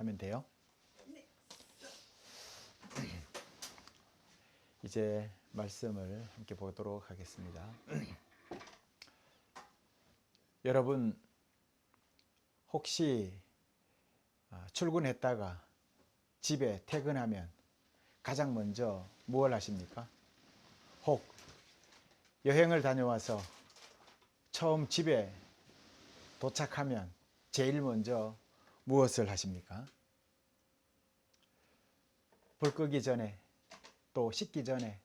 하면 돼요. 이제 말씀을 함께 보도록 하겠습니다. 여러분 혹시 출근했다가 집에 퇴근하면 가장 먼저 무엇을 하십니까? 혹 여행을 다녀와서 처음 집에 도착하면 제일 먼저 무엇을 하십니까? 불 끄기 전에, 또 씻기 전에,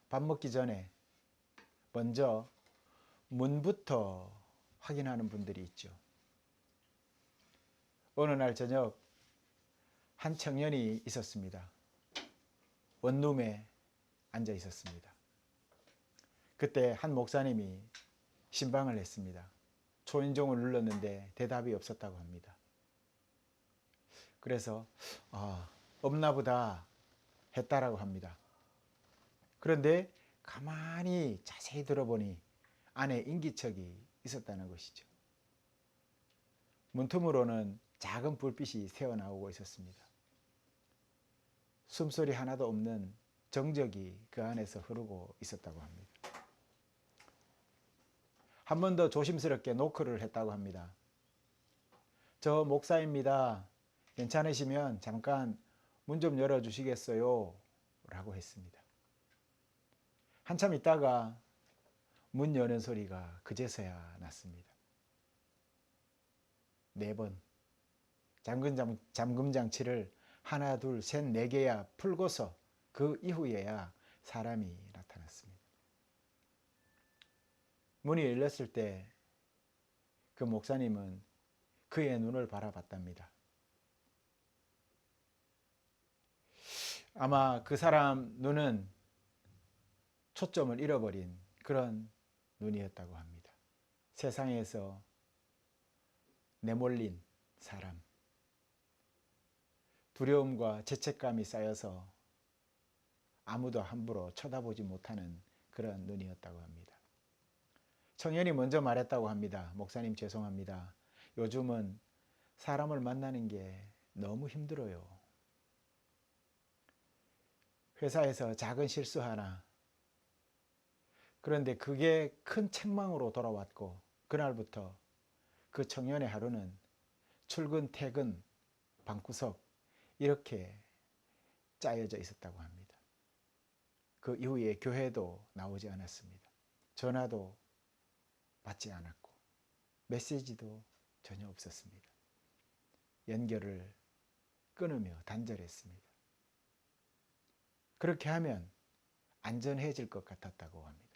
밥 먹기 전에 먼저 문부터 확인하는 분들이 있죠. 어느 날 저녁 한 청년이 있었습니다. 원룸에 앉아 있었습니다. 그때 한 목사님이 신방을 했습니다. 초인종을 눌렀는데 대답이 없었다고 합니다. 그래서 없나 보다 했다라고 합니다. 그런데 가만히 자세히 들어보니 안에 인기척이 있었다는 것이죠. 문틈으로는 작은 불빛이 새어나오고 있었습니다. 숨소리 하나도 없는 정적이 그 안에서 흐르고 있었다고 합니다. 한 번 더 조심스럽게 노크를 했다고 합니다. 저 목사입니다. 괜찮으시면 잠깐 문 좀 열어주시겠어요? 라고 했습니다. 한참 있다가 문 여는 소리가 그제서야 났습니다. 4번 잠금 장치를 하나 둘 셋 4개야 풀고서 그 이후에야 사람이 나타났습니다. 문이 열렸을 때 그 목사님은 그의 눈을 바라봤답니다. 아마 그 사람 눈은 초점을 잃어버린 그런 눈이었다고 합니다. 세상에서 내몰린 사람, 두려움과 죄책감이 쌓여서 아무도 함부로 쳐다보지 못하는 그런 눈이었다고 합니다. 청년이 먼저 말했다고 합니다. 목사님 죄송합니다. 요즘은 사람을 만나는 게 너무 힘들어요. 회사에서 작은 실수 하나, 그런데 그게 큰 책망으로 돌아왔고 그날부터 그 청년의 하루는 출근, 퇴근, 방구석 이렇게 짜여져 있었다고 합니다. 그 이후에 교회도 나오지 않았습니다. 전화도 받지 않았고 메시지도 전혀 없었습니다. 연결을 끊으며 단절했습니다. 그렇게 하면 안전해질 것 같았다고 합니다.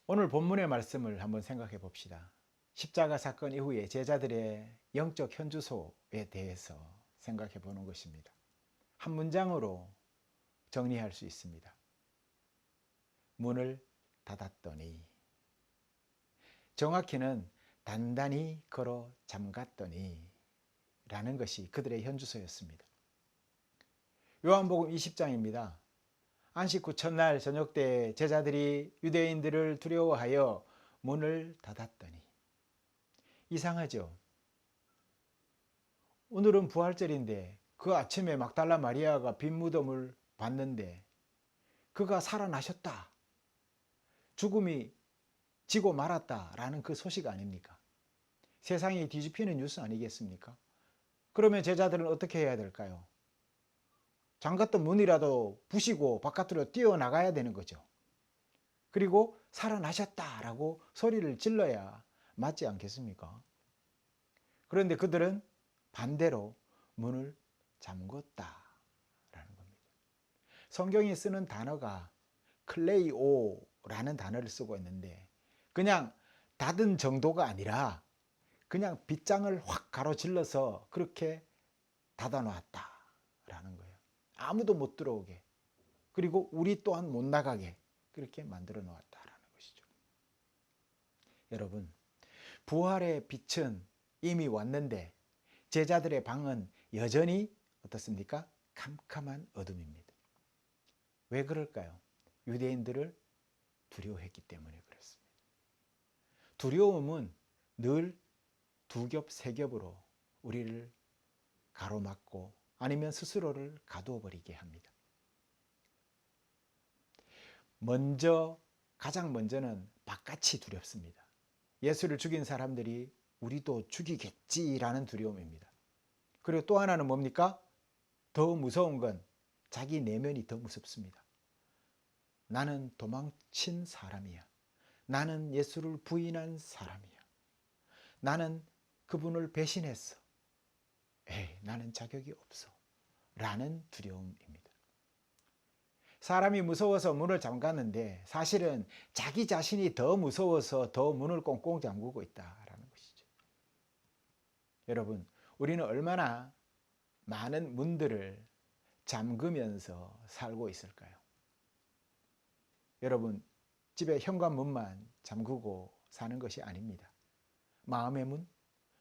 오늘 본문의 말씀을 한번 생각해 봅시다. 십자가 사건 이후에 제자들의 영적 현주소에 대해서 생각해 보는 것입니다. 한 문장으로 정리할 수 있습니다. 문을 닫았더니, 정확히는 단단히 걸어 잠갔더니 라는 것이 그들의 현주소였습니다. 요한복음 20장입니다. 안식 후 첫날 저녁 때 제자들이 유대인들을 두려워하여 문을 닫았더니. 이상하죠? 오늘은 부활절인데 그 아침에 막달라 마리아가 빈 무덤을 봤는데 그가 살아나셨다, 죽음이 지고 말았다라는 그 소식 아닙니까? 세상이 뒤집히는 뉴스 아니겠습니까? 그러면 제자들은 어떻게 해야 될까요? 잠갔던 문이라도 부시고 바깥으로 뛰어나가야 되는 거죠. 그리고 살아나셨다라고 소리를 질러야 맞지 않겠습니까? 그런데 그들은 반대로 문을 잠궜다라는 겁니다. 성경이 쓰는 단어가 클레이오라는 단어를 쓰고 있는데 그냥 닫은 정도가 아니라 그냥 빗장을 확 가로질러서 그렇게 닫아놓았다라는 거예요. 아무도 못 들어오게, 그리고 우리 또한 못 나가게 그렇게 만들어 놓았다라는 것이죠. 여러분, 부활의 빛은 이미 왔는데 제자들의 방은 여전히 어떻습니까? 캄캄한 어둠입니다. 왜 그럴까요? 유대인들을 두려워했기 때문에 그렇습니다. 두려움은 늘 두 겹, 세 겹으로 우리를 가로막고 아니면 스스로를 가두어 버리게 합니다. 가장 먼저는 바깥이 두렵습니다. 예수를 죽인 사람들이 우리도 죽이겠지라는 두려움입니다. 그리고 또 하나는 뭡니까? 더 무서운 건 자기 내면이 더 무섭습니다. 나는 도망친 사람이야. 나는 예수를 부인한 사람이야. 나는 그분을 배신했어. 나는 자격이 없어. 라는 두려움입니다. 사람이 무서워서 문을 잠갔는데 사실은 자기 자신이 더 무서워서 더 문을 꽁꽁 잠그고 있다라는 것이죠. 여러분, 우리는 얼마나 많은 문들을 잠그면서 살고 있을까요? 여러분, 집에 현관문만 잠그고 사는 것이 아닙니다. 마음의 문,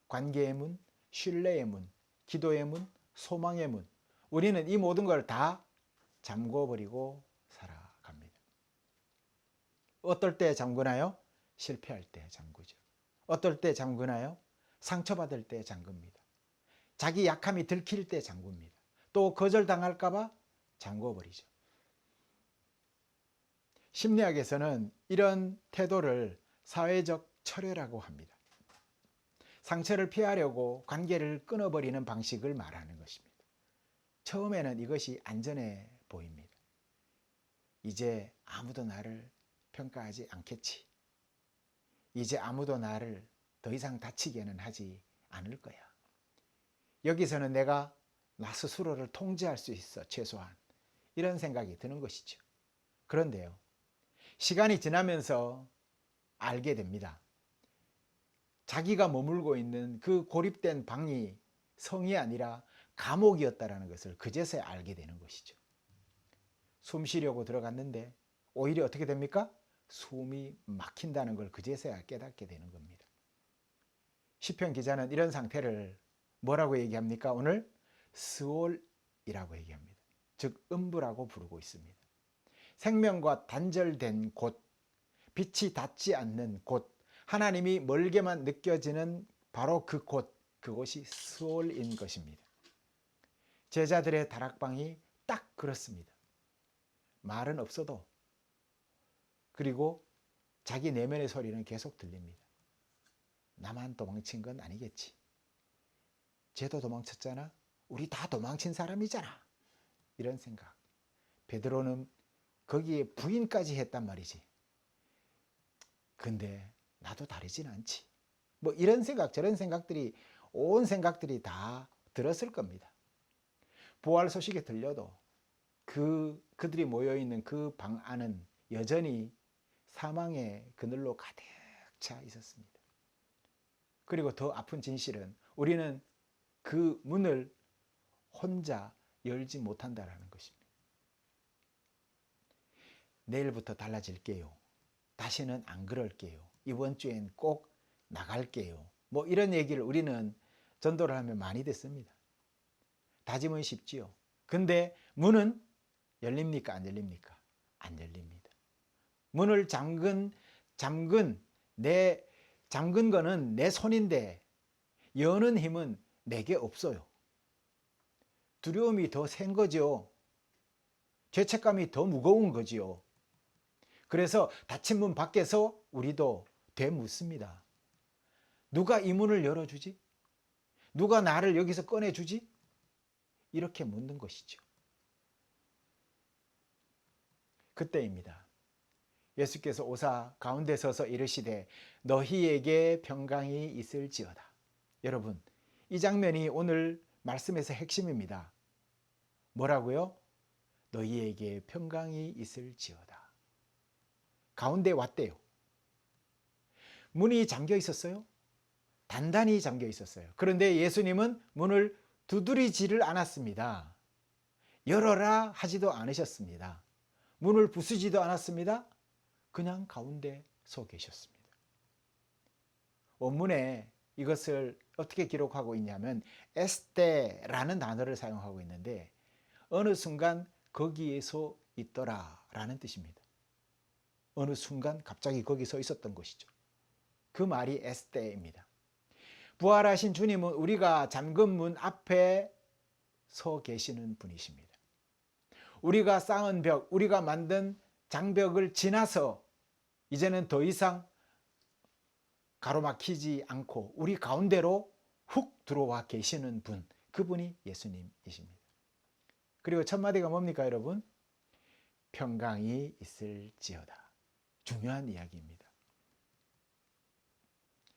관계의 문, 신뢰의 문, 기도의 문, 소망의 문, 우리는 이 모든 걸 다 잠궈버리고 살아갑니다. 어떨 때 잠그나요? 실패할 때 잠그죠. 어떨 때 잠그나요? 상처받을 때 잠깁니다. 자기 약함이 들킬 때 잠깁니다. 또 거절당할까 봐 잠궈버리죠. 심리학에서는 이런 태도를 사회적 철회라고 합니다. 상처를 피하려고 관계를 끊어버리는 방식을 말하는 것입니다. 처음에는 이것이 안전해 보입니다. 이제 아무도 나를 평가하지 않겠지. 이제 아무도 나를 더 이상 다치게는 하지 않을 거야. 여기서는 내가 나 스스로를 통제할 수 있어, 최소한. 이런 생각이 드는 것이죠. 그런데요, 시간이 지나면서 알게 됩니다. 자기가 머물고 있는 그 고립된 방이 성이 아니라 감옥이었다는 것을 그제서야 알게 되는 것이죠. 숨 쉬려고 들어갔는데 오히려 어떻게 됩니까? 숨이 막힌다는 걸 그제서야 깨닫게 되는 겁니다. 시편 기자는 이런 상태를 뭐라고 얘기합니까? 오늘 스올이라고 얘기합니다. 즉 음부라고 부르고 있습니다. 생명과 단절된 곳, 빛이 닿지 않는 곳, 하나님이 멀게만 느껴지는 바로 그 곳, 그곳이 스올인 것입니다. 제자들의 다락방이 딱 그렇습니다. 말은 없어도, 그리고 자기 내면의 소리는 계속 들립니다. 나만 도망친 건 아니겠지. 쟤도 도망쳤잖아. 우리 다 도망친 사람이잖아. 이런 생각. 베드로는 거기에 부인까지 했단 말이지. 근데 나도 다르진 않지. 뭐 이런 생각, 저런 생각들이, 온 생각들이 다 들었을 겁니다. 부활 소식이 들려도 그들이 모여있는 그 방 안은 여전히 사망의 그늘로 가득 차 있었습니다. 그리고 더 아픈 진실은 우리는 그 문을 혼자 열지 못한다는 것입니다. 내일부터 달라질게요. 다시는 안 그럴게요. 이번 주엔 꼭 나갈게요. 뭐 이런 얘기를 우리는 전도를 하면 많이 듣습니다. 다짐은 쉽지요. 근데 문은 열립니까? 안 열립니까? 안 열립니다. 문을 잠근 거는 내 손인데 여는 힘은 내게 없어요. 두려움이 더 센 거죠. 죄책감이 더 무거운 거지요. 그래서 닫힌 문 밖에서 우리도 되묻습니다. 누가 이 문을 열어주지? 누가 나를 여기서 꺼내주지? 이렇게 묻는 것이죠. 그때입니다. 예수께서 오사 가운데 서서 이르시되 너희에게 평강이 있을지어다. 여러분, 이 장면이 오늘 말씀에서 핵심입니다. 뭐라고요? 너희에게 평강이 있을지어다. 가운데 왔대요. 문이 잠겨 있었어요? 단단히 잠겨 있었어요. 그런데 예수님은 문을 두드리지를 않았습니다. 열어라 하지도 않으셨습니다. 문을 부수지도 않았습니다. 그냥 가운데 서 계셨습니다. 원문에 이것을 어떻게 기록하고 있냐면 에스테라는 단어를 사용하고 있는데 어느 순간 거기에 서 있더라 라는 뜻입니다. 어느 순간 갑자기 거기 서 있었던 것이죠. 그 말이 에스테입니다. 부활하신 주님은 우리가 잠금 문 앞에 서 계시는 분이십니다. 우리가 쌓은 벽, 우리가 만든 장벽을 지나서 이제는 더 이상 가로막히지 않고 우리 가운데로 훅 들어와 계시는 분, 그분이 예수님이십니다. 그리고 첫 마디가 뭡니까 여러분? 평강이 있을지어다. 중요한 이야기입니다.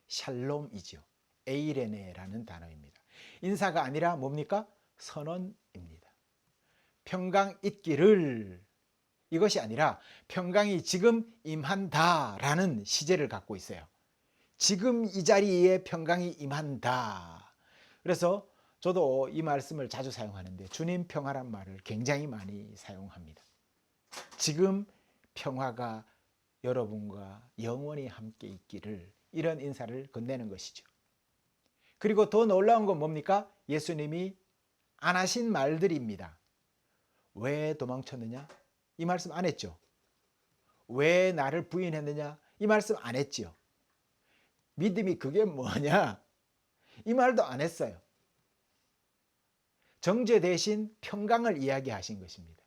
샬롬이죠. 에이레네라는 단어입니다. 인사가 아니라 뭡니까? 선언입니다. 평강 있기를, 이것이 아니라 평강이 지금 임한다라는 시제를 갖고 있어요. 지금 이 자리에 평강이 임한다. 그래서 저도 이 말씀을 자주 사용하는데 주님 평화란 말을 굉장히 많이 사용합니다. 지금 평화가 여러분과 영원히 함께 있기를, 이런 인사를 건네는 것이죠. 그리고 더 놀라운 건 뭡니까? 예수님이 안 하신 말들입니다. 왜 도망쳤느냐? 이 말씀 안 했죠. 왜 나를 부인했느냐? 이 말씀 안 했지요. 믿음이 그게 뭐냐? 이 말도 안 했어요. 정죄 대신 평강을 이야기하신 것입니다.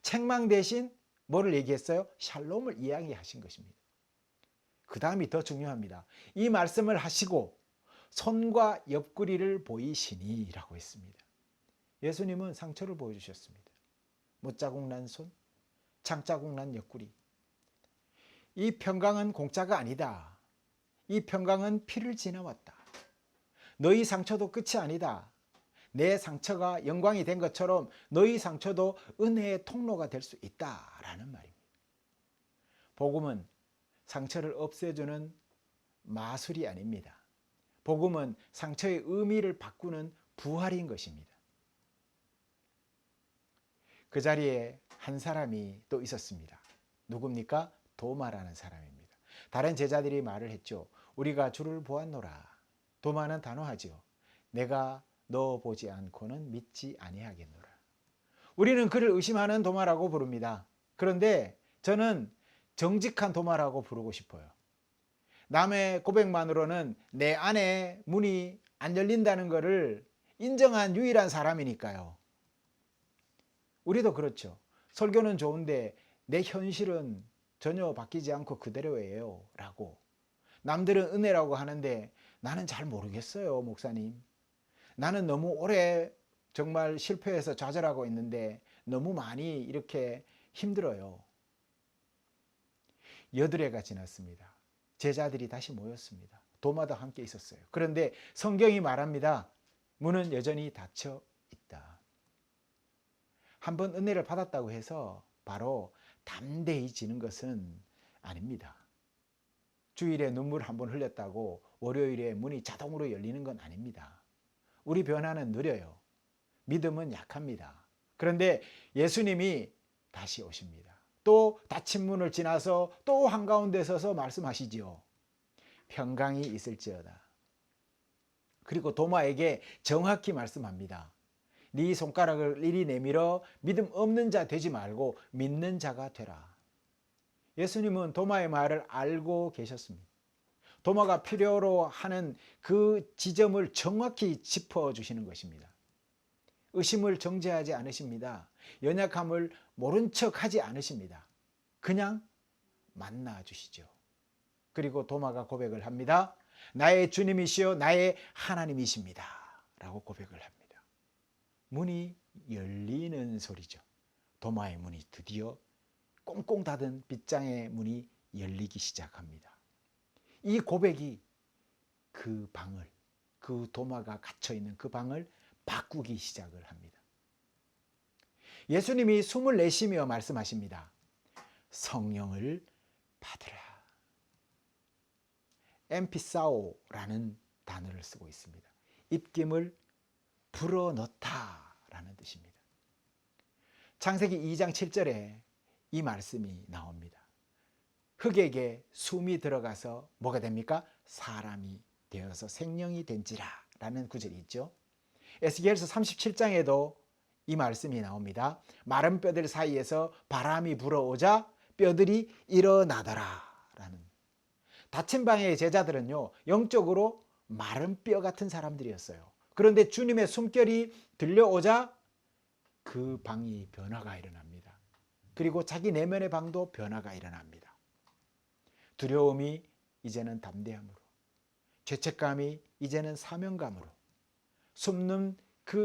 책망 대신 뭐를 얘기했어요? 샬롬을 이야기하신 것입니다. 그 다음이 더 중요합니다. 이 말씀을 하시고 손과 옆구리를 보이시니 라고 했습니다. 예수님은 상처를 보여주셨습니다. 못자국 난 손, 창자국 난 옆구리. 이 평강은 공짜가 아니다. 이 평강은 피를 지나왔다. 너희 상처도 끝이 아니다. 내 상처가 영광이 된 것처럼 너희 상처도 은혜의 통로가 될 수 있다라는 말입니다. 복음은 상처를 없애주는 마술이 아닙니다. 복음은 상처의 의미를 바꾸는 부활인 것입니다. 그 자리에 한 사람이 또 있었습니다. 누굽니까? 도마라는 사람입니다. 다른 제자들이 말을 했죠. 우리가 주를 보았노라. 도마는 단호하지요. 내가 너 보지 않고는 믿지 아니하겠노라. 우리는 그를 의심하는 도마라고 부릅니다. 그런데 저는 정직한 도마라고 부르고 싶어요. 남의 고백만으로는 내 안에 문이 안 열린다는 것을 인정한 유일한 사람이니까요. 우리도 그렇죠. 설교는 좋은데 내 현실은 전혀 바뀌지 않고 그대로예요 라고. 남들은 은혜라고 하는데 나는 잘 모르겠어요, 목사님. 나는 너무 오래 정말 실패해서 좌절하고 있는데 너무 많이 이렇게 힘들어요. 8해가 지났습니다. 제자들이 다시 모였습니다. 도마도 함께 있었어요. 그런데 성경이 말합니다. 문은 여전히 닫혀 있다. 한번 은혜를 받았다고 해서 바로 담대해지는 것은 아닙니다. 주일에 눈물 한번 흘렸다고 월요일에 문이 자동으로 열리는 건 아닙니다. 우리 변화는 느려요. 믿음은 약합니다. 그런데 예수님이 다시 오십니다. 또 닫힌 문을 지나서 또 한가운데 서서 말씀하시지요. 평강이 있을지어다. 그리고 도마에게 정확히 말씀합니다. 네 손가락을 이리 내밀어 믿음 없는 자 되지 말고 믿는 자가 되라. 예수님은 도마의 말을 알고 계셨습니다. 도마가 필요로 하는 그 지점을 정확히 짚어주시는 것입니다. 의심을 정죄하지 않으십니다. 연약함을 모른 척하지 않으십니다. 그냥 만나주시죠. 그리고 도마가 고백을 합니다. 나의 주님이시여 나의 하나님이십니다. 라고 고백을 합니다. 문이 열리는 소리죠. 도마의 문이 드디어 꽁꽁 닫은 빗장의 문이 열리기 시작합니다. 이 고백이 그 방을, 그 도마가 갇혀있는 그 방을 바꾸기 시작을 합니다. 예수님이 숨을 내쉬며 말씀하십니다. 성령을 받으라. 엠피사오라는 단어를 쓰고 있습니다. 입김을 불어넣다라는 뜻입니다. 창세기 2장 7절에 이 말씀이 나옵니다. 흙에게 숨이 들어가서 뭐가 됩니까? 사람이 되어서 생명이 된지라 라는 구절이 있죠. 에스겔서 37장에도 이 말씀이 나옵니다. 마른 뼈들 사이에서 바람이 불어오자 뼈들이 일어나더라 라는. 닫힌 방의 제자들은요 영적으로 마른 뼈 같은 사람들이었어요. 그런데 주님의 숨결이 들려오자 그 방이 변화가 일어납니다. 그리고 자기 내면의 방도 변화가 일어납니다. 두려움이 이제는 담대함으로, 죄책감이 이제는 사명감으로,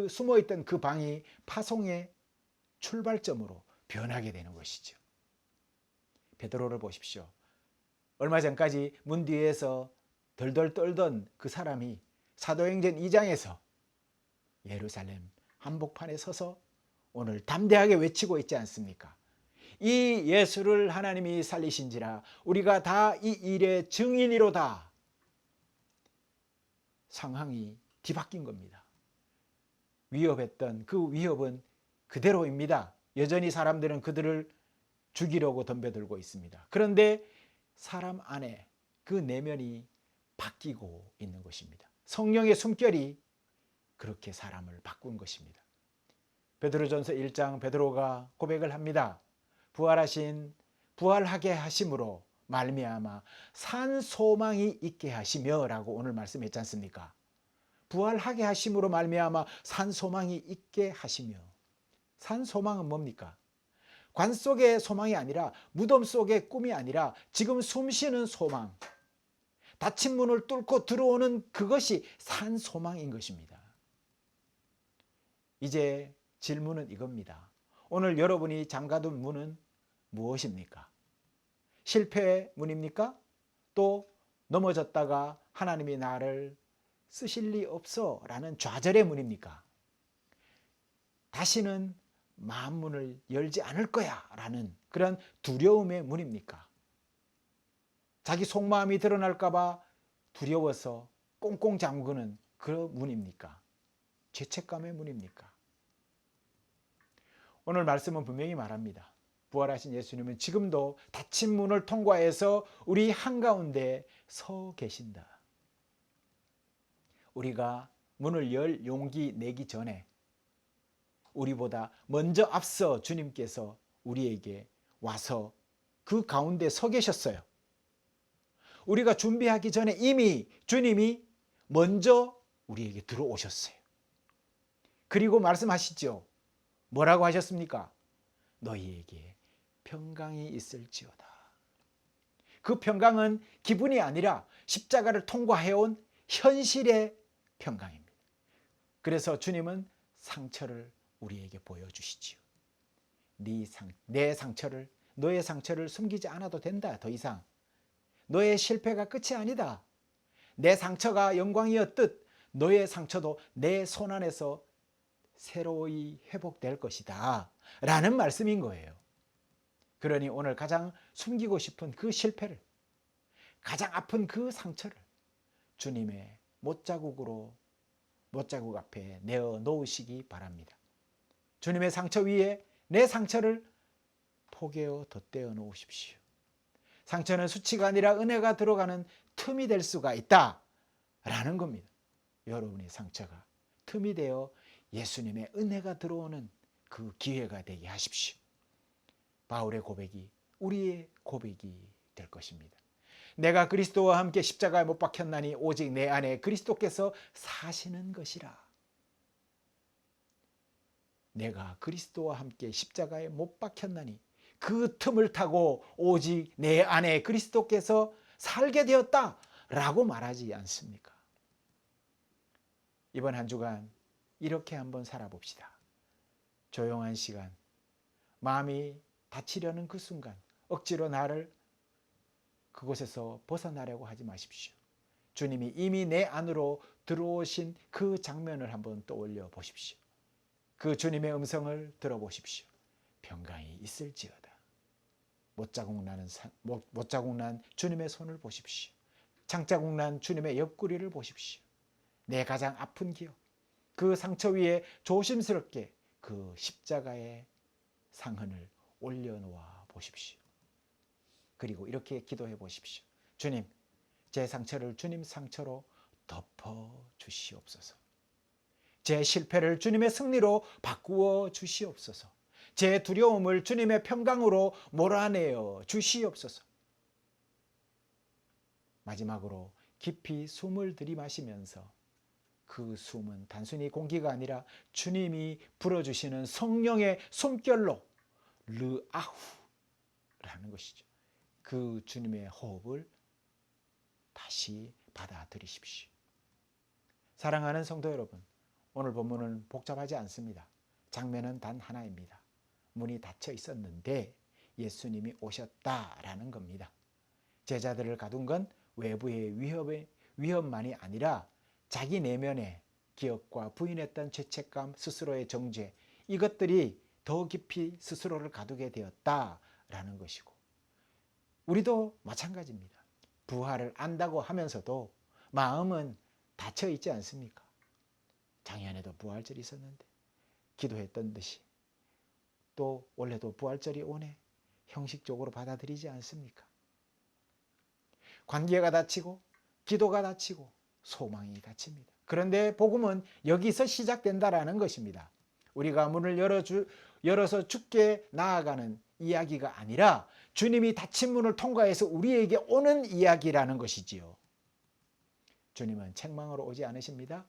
숨어있던 그 방이 파송의 출발점으로 변하게 되는 것이죠. 베드로를 보십시오. 얼마 전까지 문 뒤에서 덜덜 떨던 그 사람이 사도행전 2장에서 예루살렘 한복판에 서서 오늘 담대하게 외치고 있지 않습니까? 이 예수를 하나님이 살리신지라 우리가 다 이 일의 증인이로다. 상황이 뒤바뀐 겁니다. 위협했던 그 위협은 그대로입니다. 여전히 사람들은 그들을 죽이려고 덤벼들고 있습니다. 그런데 사람 안에 그 내면이 바뀌고 있는 것입니다. 성령의 숨결이 그렇게 사람을 바꾼 것입니다. 베드로전서 1장 베드로가 고백을 합니다. 부활하게 하심으로 말미암아 산 소망이 있게 하시며 라고 오늘 말씀했지 않습니까? 부활하게 하심으로 말미암아 산 소망이 있게 하시며, 산 소망은 뭡니까? 관 속의 소망이 아니라, 무덤 속의 꿈이 아니라 지금 숨쉬는 소망, 닫힌 문을 뚫고 들어오는 그것이 산 소망인 것입니다. 이제 질문은 이겁니다. 오늘 여러분이 잠가둔 문은 무엇입니까? 실패의 문입니까? 또 넘어졌다가 하나님이 나를 쓰실 리 없어 라는 좌절의 문입니까? 다시는 마음문을 열지 않을 거야 라는 그런 두려움의 문입니까? 자기 속마음이 드러날까 봐 두려워서 꽁꽁 잠그는 그 문입니까? 죄책감의 문입니까? 오늘 말씀은 분명히 말합니다. 부활하신 예수님은 지금도 닫힌 문을 통과해서 우리 한가운데 서 계신다. 우리가 문을 열 용기 내기 전에 우리보다 먼저 앞서 주님께서 우리에게 와서 그 가운데 서 계셨어요. 우리가 준비하기 전에 이미 주님이 먼저 우리에게 들어오셨어요. 그리고 말씀하시죠. 뭐라고 하셨습니까? 너희에게 평강이 있을지어다. 그 평강은 기분이 아니라 십자가를 통과해온 현실의 평강입니다. 그래서 주님은 상처를 우리에게 보여주시지요. 너의 상처를 숨기지 않아도 된다. 더 이상 너의 실패가 끝이 아니다. 내 상처가 영광이었듯 너의 상처도 내 손 안에서 새로이 회복될 것이다 라는 말씀인 거예요. 그러니 오늘 가장 숨기고 싶은 그 실패를, 가장 아픈 그 상처를 주님의 못자국 앞에 내어 놓으시기 바랍니다. 주님의 상처 위에 내 상처를 포개어 덧대어 놓으십시오. 상처는 수치가 아니라 은혜가 들어가는 틈이 될 수가 있다 라는 겁니다. 여러분의 상처가 틈이 되어 예수님의 은혜가 들어오는 그 기회가 되게 하십시오. 바울의 고백이 우리의 고백이 될 것입니다. 내가 그리스도와 함께 십자가에 못 박혔나니 오직 내 안에 그리스도께서 사시는 것이라. 내가 그리스도와 함께 십자가에 못 박혔나니 그 틈을 타고 오직 내 안에 그리스도께서 살게 되었다 라고 말하지 않습니까? 이번 한 주간 이렇게 한번 살아봅시다. 조용한 시간, 마음이 다치려는 그 순간 억지로 나를 그곳에서 벗어나려고 하지 마십시오. 주님이 이미 내 안으로 들어오신 그 장면을 한번 떠올려 보십시오. 그 주님의 음성을 들어보십시오. 평강이 있을지어다. 못자국 난 주님의 손을 보십시오. 장자국 난 주님의 옆구리를 보십시오. 내 가장 아픈 기억, 그 상처 위에 조심스럽게 그 십자가의 상흔을 올려놓아 보십시오. 그리고 이렇게 기도해 보십시오. 주님, 제 상처를 주님 상처로 덮어 주시옵소서. 제 실패를 주님의 승리로 바꾸어 주시옵소서. 제 두려움을 주님의 평강으로 몰아내어 주시옵소서. 마지막으로 깊이 숨을 들이마시면서 그 숨은 단순히 공기가 아니라 주님이 불어주시는 성령의 숨결로 르아후라는 것이죠. 그 주님의 호흡을 다시 받아들이십시오. 사랑하는 성도 여러분, 오늘 본문은 복잡하지 않습니다. 장면은 단 하나입니다. 문이 닫혀 있었는데 예수님이 오셨다라는 겁니다. 제자들을 가둔 건 외부의 위협만이 아니라 자기 내면의 기억과 부인했던 죄책감, 스스로의 정죄, 이것들이 더 깊이 스스로를 가두게 되었다라는 것이고, 우리도 마찬가지입니다. 부활을 안다고 하면서도 마음은 닫혀 있지 않습니까? 작년에도 부활절이 있었는데 기도했던 듯이 또 올해도 부활절이 오네 형식적으로 받아들이지 않습니까? 관계가 닫히고 기도가 닫히고 소망이 닫힙니다. 그런데 복음은 여기서 시작된다라는 것입니다. 우리가 문을 열어서 주께 나아가는 이야기가 아니라 주님이 닫힌 문을 통과해서 우리에게 오는 이야기라는 것이지요. 주님은 책망으로 오지 않으십니다.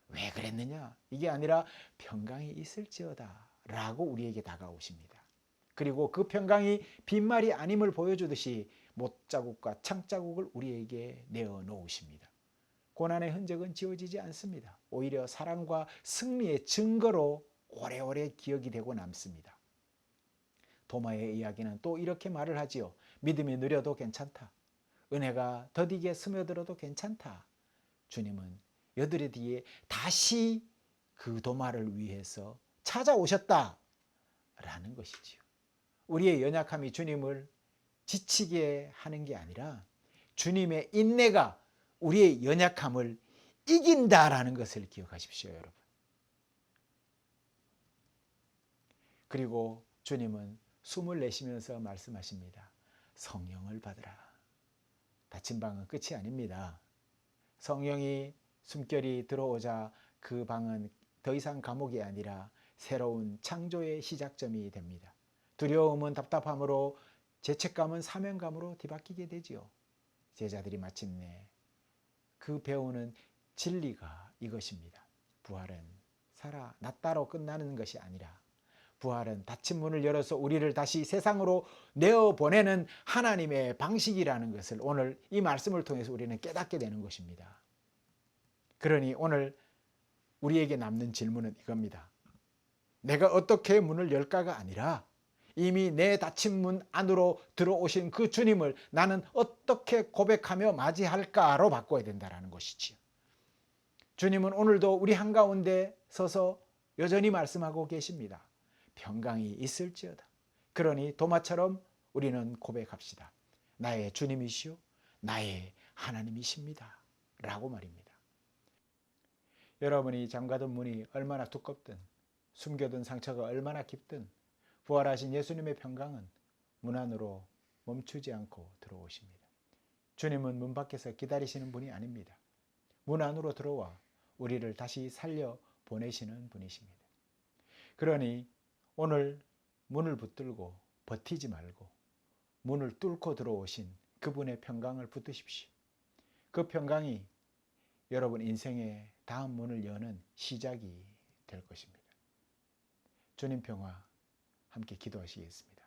왜 그랬느냐? 이게 아니라 평강이 있을지어다 라고 우리에게 다가오십니다. 그리고 그 평강이 빈말이 아님을 보여주듯이 못자국과 창자국을 우리에게 내어놓으십니다. 고난의 흔적은 지워지지 않습니다. 오히려 사랑과 승리의 증거로 오래오래 기억이 되고 남습니다. 도마의 이야기는 또 이렇게 말을 하지요. 믿음이 느려도 괜찮다. 은혜가 더디게 스며들어도 괜찮다. 주님은 여드레 뒤에 다시 그 도마를 위해서 찾아오셨다라는 것이지요. 우리의 연약함이 주님을 지치게 하는 게 아니라 주님의 인내가 우리의 연약함을 이긴다라는 것을 기억하십시오, 여러분. 그리고 주님은 숨을 내쉬면서 말씀하십니다. 성령을 받으라. 닫힌 방은 끝이 아닙니다. 성령이 숨결이 들어오자 그 방은 더 이상 감옥이 아니라 새로운 창조의 시작점이 됩니다. 두려움은 답답함으로, 죄책감은 사명감으로 뒤바뀌게 되지요. 제자들이 마침내 그 배우는 진리가 이것입니다. 부활은 낫다로 끝나는 것이 아니라 부활은 닫힌 문을 열어서 우리를 다시 세상으로 내어보내는 하나님의 방식이라는 것을 오늘 이 말씀을 통해서 우리는 깨닫게 되는 것입니다. 그러니 오늘 우리에게 남는 질문은 이겁니다. 내가 어떻게 문을 열까가 아니라 이미 내 닫힌 문 안으로 들어오신 그 주님을 나는 어떻게 고백하며 맞이할까로 바꿔야 된다는 것이지요. 주님은 오늘도 우리 한가운데 서서 여전히 말씀하고 계십니다. 평강이 있을지어다. 그러니 도마처럼 우리는 고백합시다. 나의 주님이시오, 나의 하나님이십니다 라고 말입니다. 여러분이 잠가둔 문이 얼마나 두껍든 숨겨둔 상처가 얼마나 깊든 부활하신 예수님의 평강은 문 안으로 멈추지 않고 들어오십니다. 주님은 문 밖에서 기다리시는 분이 아닙니다. 문 안으로 들어와 우리를 다시 살려 보내시는 분이십니다. 그러니 오늘 문을 붙들고 버티지 말고 문을 뚫고 들어오신 그분의 평강을 붙드십시오. 그 평강이 여러분 인생의 다음 문을 여는 시작이 될 것입니다. 주님 평화 함께 기도하시겠습니다.